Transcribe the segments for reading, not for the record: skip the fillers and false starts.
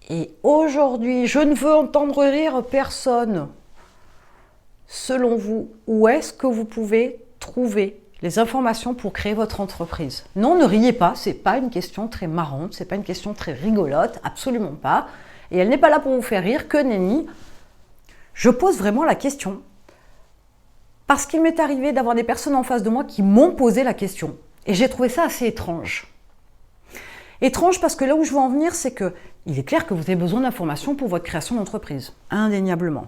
Et aujourd'hui, je ne veux entendre rire personne. Selon vous, où est-ce que vous pouvez trouver les informations pour créer votre entreprise? Non, ne riez pas, c'est pas une question très marrante, c'est pas une question très rigolote, absolument pas. Et elle n'est pas là pour vous faire rire, que nenni. Je pose vraiment la question parce qu'il m'est arrivé d'avoir des personnes en face de moi qui m'ont posé la question. Et j'ai trouvé ça assez étrange. Étrange parce que là où je veux en venir, c'est que il est clair que vous avez besoin d'informations pour votre création d'entreprise, indéniablement.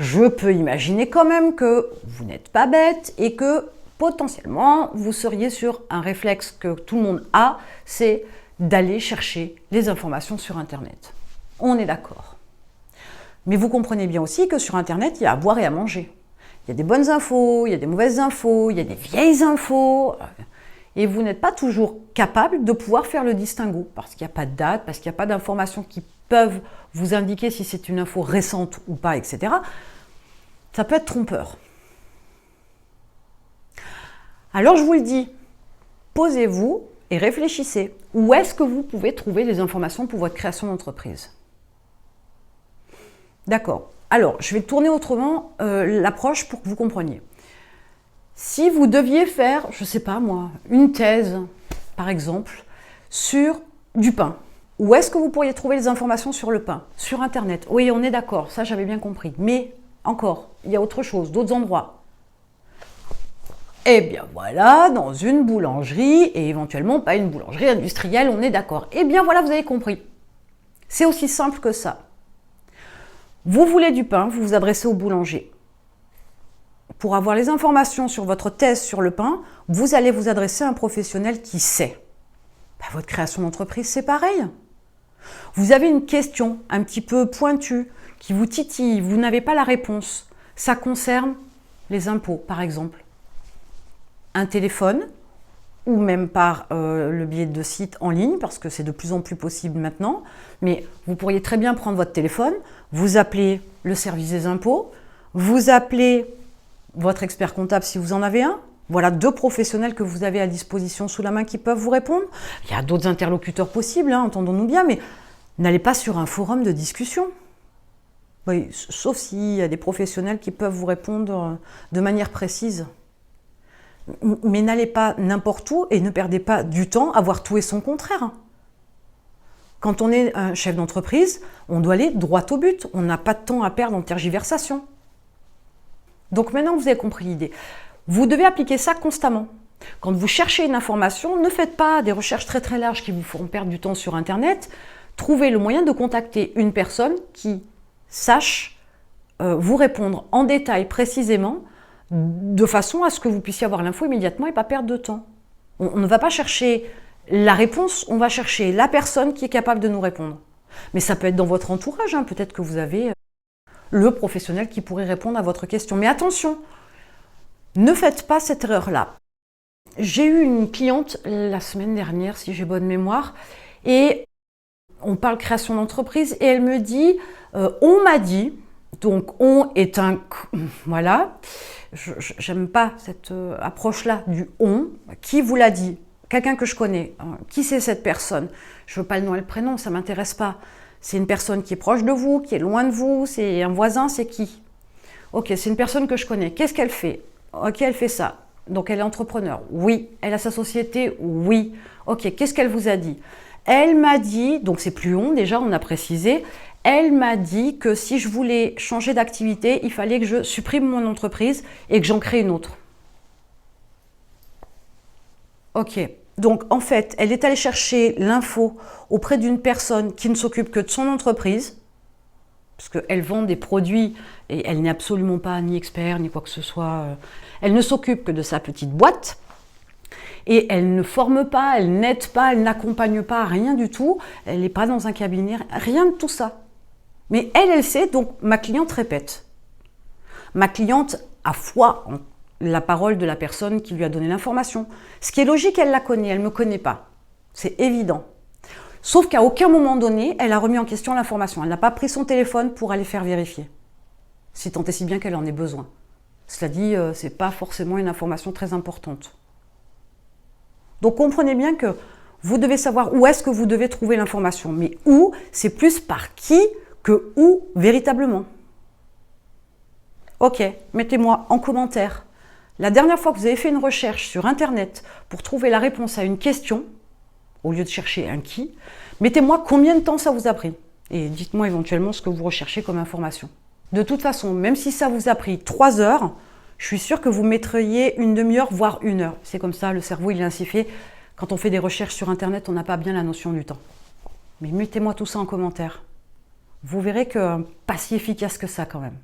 Je peux imaginer quand même que vous n'êtes pas bête et que potentiellement vous seriez sur un réflexe que tout le monde a, c'est d'aller chercher les informations sur Internet. On est d'accord. Mais vous comprenez bien aussi que sur Internet, il y a à boire et à manger. Il y a des bonnes infos, il y a des mauvaises infos, il y a des vieilles infos. Et vous n'êtes pas toujours capable de pouvoir faire le distinguo, parce qu'il n'y a pas de date, parce qu'il n'y a pas d'informations qui peuvent vous indiquer si c'est une info récente ou pas, etc. Ça peut être trompeur. Alors je vous le dis, posez-vous et réfléchissez. Où est-ce que vous pouvez trouver les informations pour votre création d'entreprise? D'accord. Alors, je vais tourner autrement l'approche pour que vous compreniez. Si vous deviez faire, je ne sais pas moi, une thèse, par exemple, sur du pain, où est-ce que vous pourriez trouver les informations sur le pain? Sur Internet. Oui, on est d'accord, ça j'avais bien compris. Mais encore, il y a autre chose, d'autres endroits. Eh bien voilà, dans une boulangerie, et éventuellement pas une boulangerie industrielle, on est d'accord. Eh bien voilà, vous avez compris. C'est aussi simple que ça. Vous voulez du pain, vous vous adressez au boulanger. Pour avoir les informations sur votre thèse sur le pain, vous allez vous adresser à un professionnel qui sait. Votre création d'entreprise, c'est pareil. Vous avez une question un petit peu pointue qui vous titille, vous n'avez pas la réponse. Ça concerne les impôts, par exemple. Un téléphone, ou même par le biais de sites en ligne, parce que c'est de plus en plus possible maintenant. Mais vous pourriez très bien prendre votre téléphone, vous appelez le service des impôts, vous appelez votre expert comptable si vous en avez un. Voilà 2 professionnels que vous avez à disposition sous la main qui peuvent vous répondre. Il y a d'autres interlocuteurs possibles, entendons-nous bien, mais n'allez pas sur un forum de discussion. Oui, sauf s'il y a des professionnels qui peuvent vous répondre de manière précise. Mais n'allez pas n'importe où et ne perdez pas du temps à voir tout et son contraire. Quand on est un chef d'entreprise, on doit aller droit au but. On n'a pas de temps à perdre en tergiversation. Donc maintenant que vous avez compris l'idée, vous devez appliquer ça constamment. Quand vous cherchez une information, ne faites pas des recherches très très larges qui vous feront perdre du temps sur Internet. Trouvez le moyen de contacter une personne qui sache vous répondre en détail précisément, de façon à ce que vous puissiez avoir l'info immédiatement et pas perdre de temps. On ne va pas chercher la réponse, on va chercher la personne qui est capable de nous répondre. Mais ça peut être dans votre entourage, peut-être que vous avez le professionnel qui pourrait répondre à votre question. Mais attention, ne faites pas cette erreur-là. J'ai eu une cliente la semaine dernière, si j'ai bonne mémoire, et on parle création d'entreprise, et elle me dit, on m'a dit, donc on est un... Voilà, j'aime pas cette approche-là du on. Qui vous l'a dit? Quelqu'un que je connais. Qui c'est cette personne? Je veux pas le nom et le prénom, ça m'intéresse pas. C'est une personne qui est proche de vous, qui est loin de vous, c'est un voisin, c'est qui? Ok, c'est une personne que je connais. Qu'est-ce qu'elle fait? Ok, elle fait ça. Donc elle est entrepreneur. Oui. Elle a sa société. Oui. Ok, qu'est-ce qu'elle vous a dit? Elle m'a dit, donc c'est plus on déjà, on a précisé, elle m'a dit que si je voulais changer d'activité, il fallait que je supprime mon entreprise et que j'en crée une autre. Ok, donc en fait, elle est allée chercher l'info auprès d'une personne qui ne s'occupe que de son entreprise, parce qu'elle vend des produits et elle n'est absolument pas ni expert ni quoi que ce soit. Elle ne s'occupe que de sa petite boîte. Et elle ne forme pas, elle n'aide pas, elle n'accompagne pas, rien du tout. Elle n'est pas dans un cabinet, rien de tout ça. Mais elle sait, donc ma cliente répète. Ma cliente a foi en la parole de la personne qui lui a donné l'information. Ce qui est logique, elle la connaît, elle ne me connaît pas. C'est évident. Sauf qu'à aucun moment donné, elle a remis en question l'information. Elle n'a pas pris son téléphone pour aller faire vérifier. Si tant est si bien qu'elle en ait besoin. Cela dit, ce n'est pas forcément une information très importante. Donc comprenez bien que Vous devez savoir où est-ce que vous devez trouver l'information. Mais où, c'est plus par qui que où véritablement. Ok, mettez-moi en commentaire. La dernière fois que vous avez fait une recherche sur Internet pour trouver la réponse à une question, au lieu de chercher un qui, mettez-moi combien de temps ça vous a pris. Et dites-moi éventuellement ce que vous recherchez comme information. De toute façon, même si ça vous a pris 3 heures, je suis sûre que vous mettriez une demi-heure, voire 1 heure. C'est comme ça, le cerveau il est ainsi fait. Quand on fait des recherches sur Internet, on n'a pas bien la notion du temps. Mais mettez-moi tout ça en commentaire. Vous verrez que pas si efficace que ça quand même.